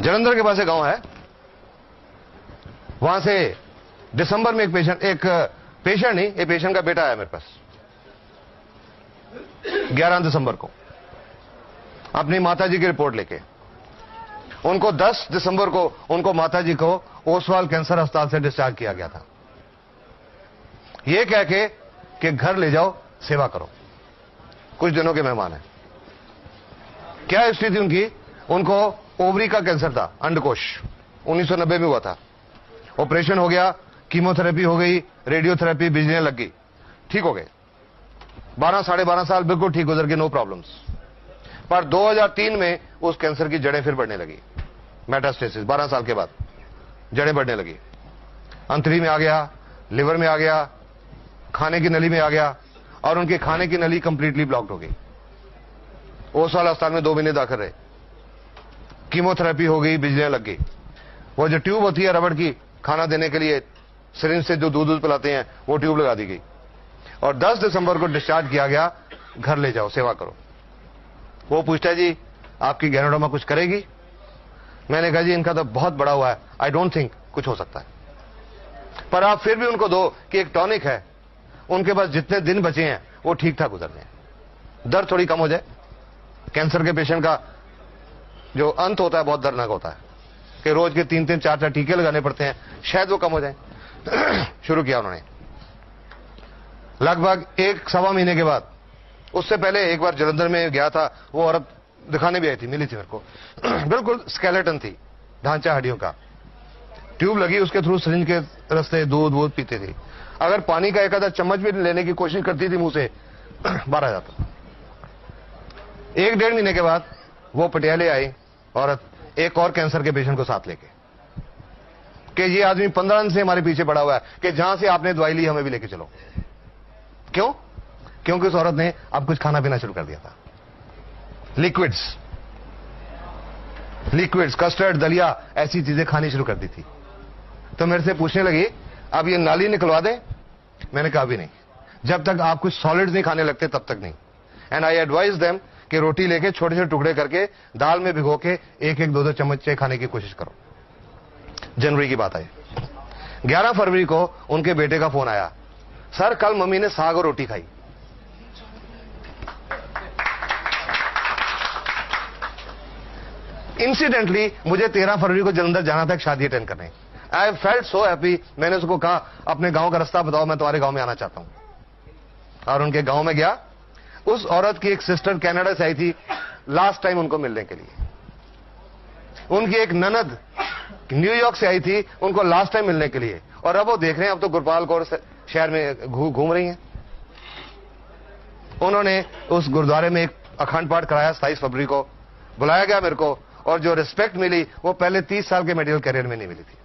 जलंधर के पास एक गांव है, वहां से दिसंबर में एक पेशेंट नहीं, एक पेशेंट का बेटा आया मेरे पास 11 दिसंबर को अपनी माताजी की रिपोर्ट लेके। उनको 10 दिसंबर को उनको माताजी को ओसवाल कैंसर अस्पताल से डिस्चार्ज किया गया था, यह कह के कि घर ले जाओ, सेवा करो, कुछ दिनों के मेहमान हैं। क्या स्थिति थी उनकी? उनको ओवरी का कैंसर था, अंडकोश, 1990 में हुआ था। ऑपरेशन हो गया, कीमोथेरेपी हो गई, रेडियोथेरेपी, बिजलियां लग गई, ठीक हो गए। साढ़े 12 साल बिल्कुल ठीक गुजर गए, नो प्रॉब्लम्स। पर 2003 में उस कैंसर की जड़ें फिर बढ़ने लगी, मेटास्टेसिस, 12 साल के बाद जड़ें बढ़ने लगी। अंतरी में आ गया, लिवर में आ गया, खाने की नली में आ गया, और उनके खाने की नली कंप्लीटली ब्लॉक्ड हो गई। ओसवाल अस्पताल में 2 महीने दाखिल रहे, कीमोथेरेपी हो गई, बिजलियां लग गई। वो जो ट्यूब होती है रबड़ की, खाना देने के लिए सिरिंज से जो दूध पिलाते हैं, वो ट्यूब लगा दी गई और 10 दिसंबर को डिस्चार्ज किया गया, घर ले जाओ, सेवा करो। वो पूछता है जी आपकी गैनोडोमा कुछ करेगी? मैंने कहा जी इनका तो बहुत बड़ा हुआ है, आई डोंट थिंक कुछ हो सकता है, पर आप फिर भी उनको दो कि एक टॉनिक है, उनके पास जितने दिन बचे हैं वो ठीक ठाक गुजरने हैं, दर्द थोड़ी कम हो जाए। कैंसर के पेशेंट का जो अंत होता है बहुत दर्दनाक होता है कि रोज के 3-3, 4-4 टीके लगाने पड़ते हैं, शायद वो कम हो जाए। शुरू किया उन्होंने लगभग 1-1.25 महीने के बाद। उससे पहले एक बार जलंधर में गया था, वो औरत दिखाने भी आई थी, मिली थी मेरे को। बिल्कुल स्केलेटन थी, ढांचा हड्डियों का, ट्यूब लगी, उसके थ्रू सिरिंज के रास्ते दूध पीते थे। अगर पानी का एक आधा चम्मच भी लेने की कोशिश करती थी मुंह से, बाहर आ जाता। 1-1.5 महीने के बाद वो पटियाले आई औरत, एक और कैंसर के पेशेंट को साथ लेके, कि ये आदमी 15 दिन से हमारे पीछे पड़ा हुआ है कि जहां से आपने दवाई ली हमें भी लेके चलो। क्यों? क्योंकि उस औरत ने अब कुछ खाना पीना शुरू कर दिया था, लिक्विड्स, कस्टर्ड, दलिया, ऐसी चीजें खानी शुरू कर दी थी। तो मेरे से पूछने लगी अब ये नाली निकलवा दें? मैंने कहा भी नहीं, जब तक आप कुछ सॉलिड्स नहीं खाने लगते तब तक नहीं। एंड आई एडवाइज देम कि रोटी लेके छोटे छोटे टुकड़े करके दाल में भिगो के 1-1, 2-2 चम्मच खाने की कोशिश करो। जनवरी की बात आई, 11 फरवरी को उनके बेटे का फोन आया, सर कल मम्मी ने साग और रोटी खाई। इंसिडेंटली मुझे 13 फरवरी को जलंधर जाना था एक शादी अटेंड करने। I felt so happy. मैंने उसको कहा अपने गांव का रास्ता बताओ, मैं तुम्हारे गांव में आना चाहता हूं। और उनके गांव में गया। उस औरत की एक सिस्टर कनाडा से आई थी लास्ट टाइम उनको मिलने के लिए। उनकी एक ननद न्यूयॉर्क से आई थी उनको लास्ट टाइम मिलने के लिए। और अब वो देख रहे हैं अब तो गुरपाल कौर शहर में घूम रही हैं। उन्होंने उस गुरुद्वारे में एक अखंड पाठ कराया। 27 फरवरी को बुलाया गया मेरे को, और जो रिस्पेक्ट मिली वो पहले 30 साल के मेडिकल करियर में नहीं मिली थी।